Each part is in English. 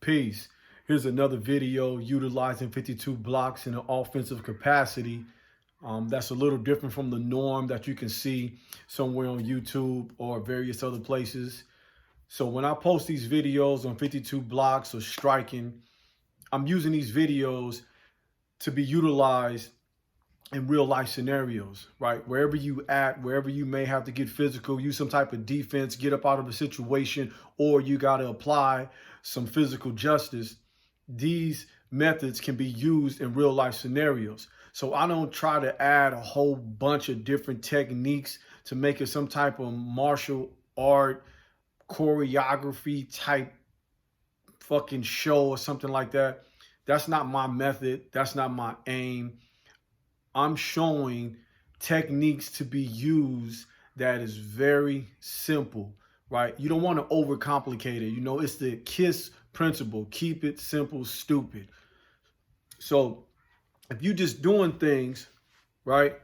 Peace. Here's another video utilizing 52 blocks in an offensive capacity. That's a little different from the norm that you can see somewhere on YouTube or various other places. So when I post these videos on 52 blocks or striking, I'm using these videos to be utilized in real life scenarios, right? Wherever you at, wherever you may have to get physical, use some type of defense, get up out of a situation, or you got to apply some physical justice. These methods can be used in real life scenarios. So I don't try to add a whole bunch of different techniques to make it some type of martial art choreography type fucking show or something like that. That's not my method. That's not my aim. I'm showing techniques to be used that is very simple, right? You don't want to overcomplicate it. You know, it's the KISS principle. Keep it simple, stupid. So if you're just doing things, right,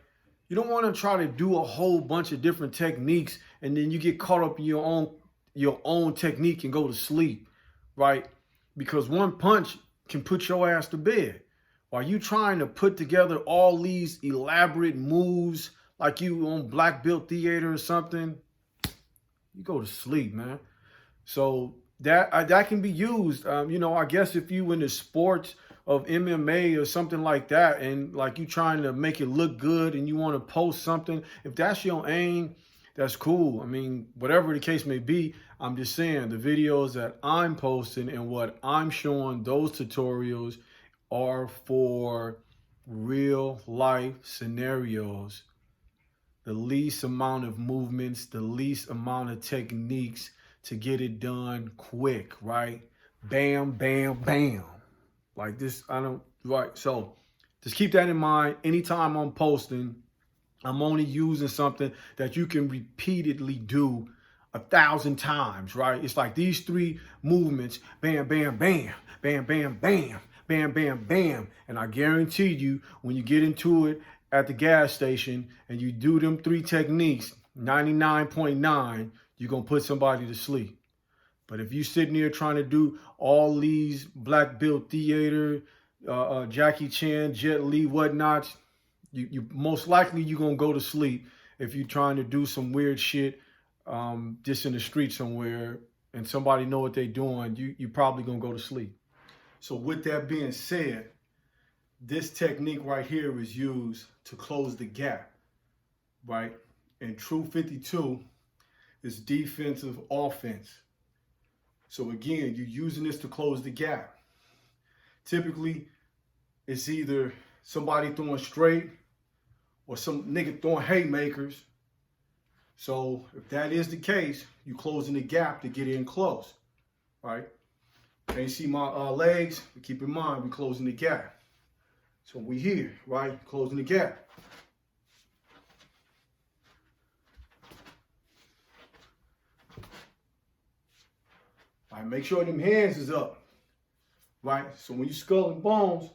you don't want to try to do a whole bunch of different techniques and then you get caught up in your own technique and go to sleep, right? Because one punch can put your ass to bed. While you trying to put together all these elaborate moves like you on black belt theater or something, you go to sleep, man. So that can be used. You know, I guess if you in the sports of MMA or something like that, and like you trying to make it look good and you want to post something, if that's your aim, that's cool. I mean, whatever the case may be, I'm just saying the videos that I'm posting and what I'm showing, those tutorials are for real life scenarios. The least amount of movements, the least amount of techniques to get it done quick, right? Bam, bam, bam. Like this, right? So just keep that in mind. Anytime I'm posting, I'm only using something that you can repeatedly do 1,000 times, right? It's like these three movements, bam, bam, bam, bam, bam, bam, bam, bam, bam. And I guarantee you, when you get into it at the gas station and you do them three techniques, 99.9, you're going to put somebody to sleep. But if you're sitting there trying to do all these black belt theater, Jackie Chan, Jet Li, whatnot, you most likely you're going to go to sleep if you're trying to do some weird shit just in the street somewhere and somebody know what they're doing, you probably going to go to sleep. So with that being said, this technique right here is used to close the gap, right? And true 52 is defensive offense. So again, you're using this to close the gap. Typically, it's either somebody throwing straight or some nigga throwing haymakers. So if that is the case, you're closing the gap to get in close, right? Can't see my legs, but keep in mind, we're closing the gap. So we here, right? Closing the gap. All right, make sure them hands is up, right? So when you skull and bones,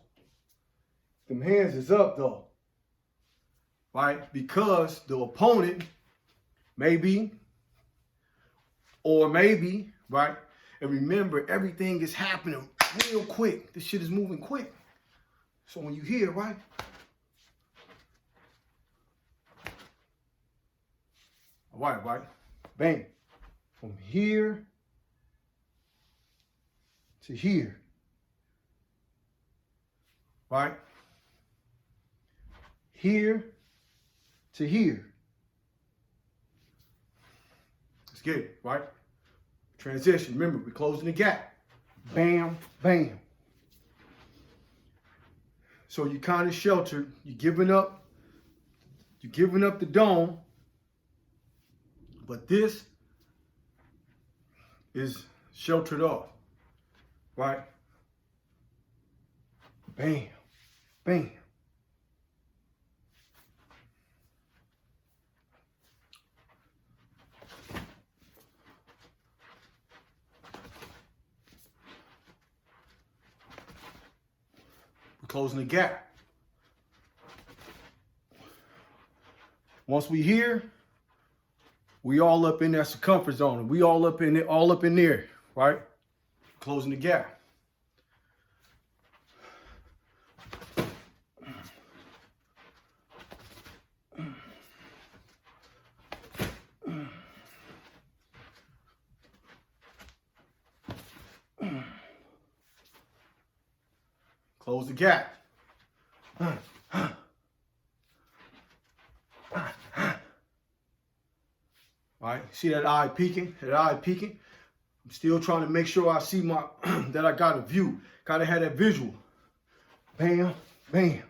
them hands is up though, right? Because the opponent maybe, or maybe, right? And remember, everything is happening real quick. This shit is moving quick. So when you hear, right? All right. Bang. From here to here. Right? Here to here. Let's get it, right? Transition. Remember, we're closing the gap. Bam, bam. So you kind of sheltered. You're giving up the dome. But this is sheltered off. Right? Bam, bam. Closing the gap. Once we here, we all up in that circumference zone. We all up in there, right? Closing the gap. Close the gap. Right? See that eye peeking? That eye peeking? I'm still trying to make sure I see my that I got a view. Gotta have that visual. Bam, bam.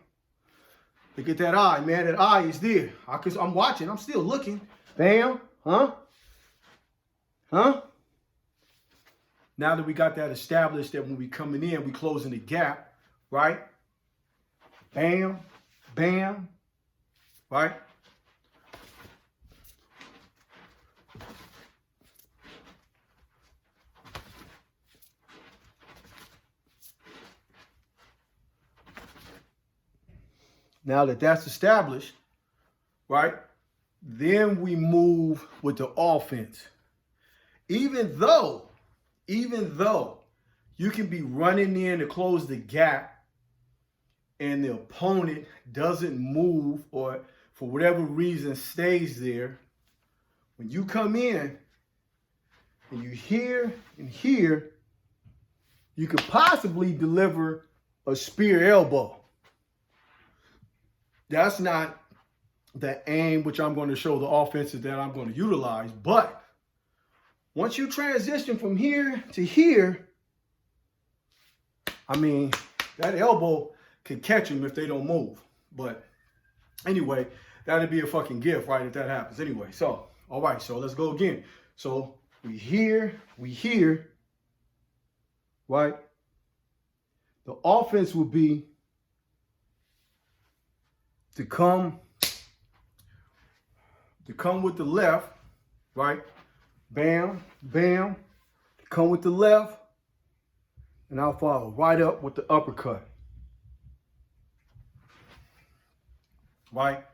Look at that eye, man. That eye is there. I'm watching. I'm still looking. Bam. Huh? Huh? Now that we got that established, that when we coming in, we closing the gap, right? Bam, bam, right? Now that that's established, right? Then we move with the offense. Even though you can be running in to close the gap and the opponent doesn't move or for whatever reason stays there, when you come in and you hear and hear, you could possibly deliver a spear elbow. That's not the aim, which I'm going to show the offenses that I'm going to utilize. But once you transition from here to here, I mean, that elbow can catch them if they don't move. But anyway, that'd be a fucking gift, right, if that happens. Anyway, so, all right, so let's go again. So we hear, right? The offense will be to come with the left, right? Bam, bam. Come with the left, and I'll follow right up with the uppercut. Right?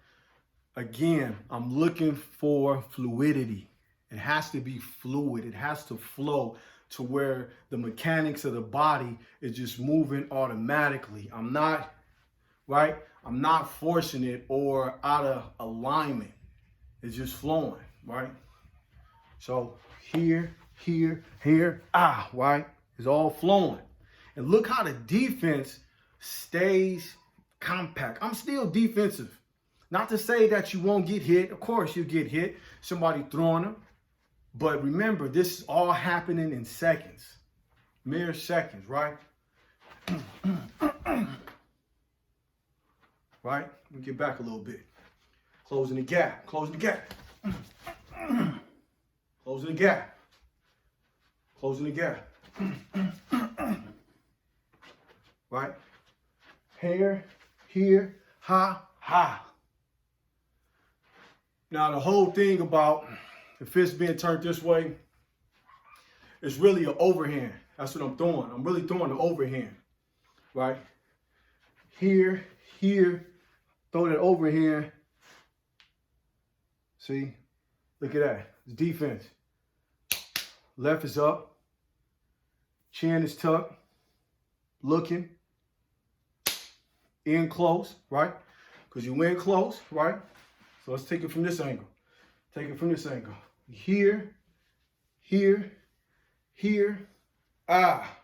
Again, I'm looking for fluidity. It has to be fluid. It has to flow to where the mechanics of the body is just moving automatically. I'm not forcing it or out of alignment. It's just flowing, right? So here, right? It's all flowing. And look how the defense stays compact. I'm still defensive. Not to say that you won't get hit. Of course you get hit. Somebody throwing them. But remember, this is all happening in seconds. Mere seconds, right? Right? Let me get back a little bit. Closing the gap. Closing the gap. Closing the gap. Closing the gap. Right? Here, ha, ha. Now, the whole thing about the fist being turned this way is really an overhand. That's what I'm throwing. I'm really throwing the overhand. Right? Here, throw that overhand. See? Look at that. It's defense. Left is up. Chin is tucked. Looking. In close, right? Because you went close, right? So let's take it from this angle. Take it from this angle. Here. Ah.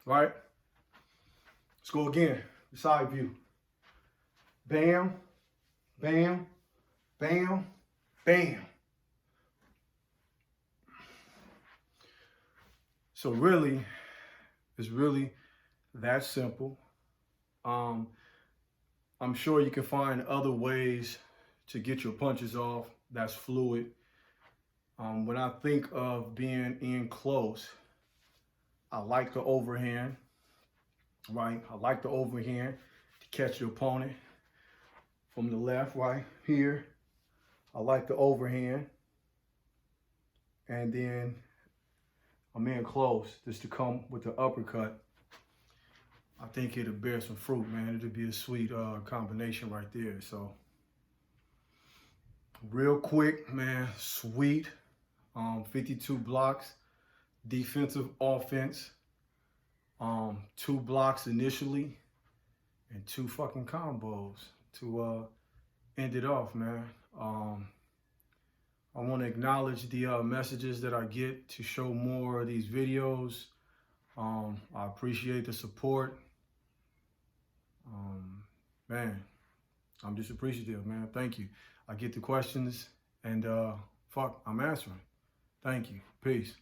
Right? Let's go again. The side view. Bam. Bam. Bam. Bam. So really, it's really that simple. I'm sure you can find other ways to get your punches off that's fluid. When I think of being in close, I like the overhand, right? I like the overhand to catch your opponent from the left, right here. I like the overhand. And then I'm in close just to come with the uppercut. I think it'll bear some fruit, man. It'll be a sweet combination right there. So real quick, man, sweet. 52 blocks, defensive offense. 2 blocks initially and 2 fucking combos to end it off, man. I want to acknowledge the messages that I get to show more of these videos. I appreciate the support. Man, I'm just appreciative, man. Thank you. I get the questions and I'm answering. Thank you. Peace.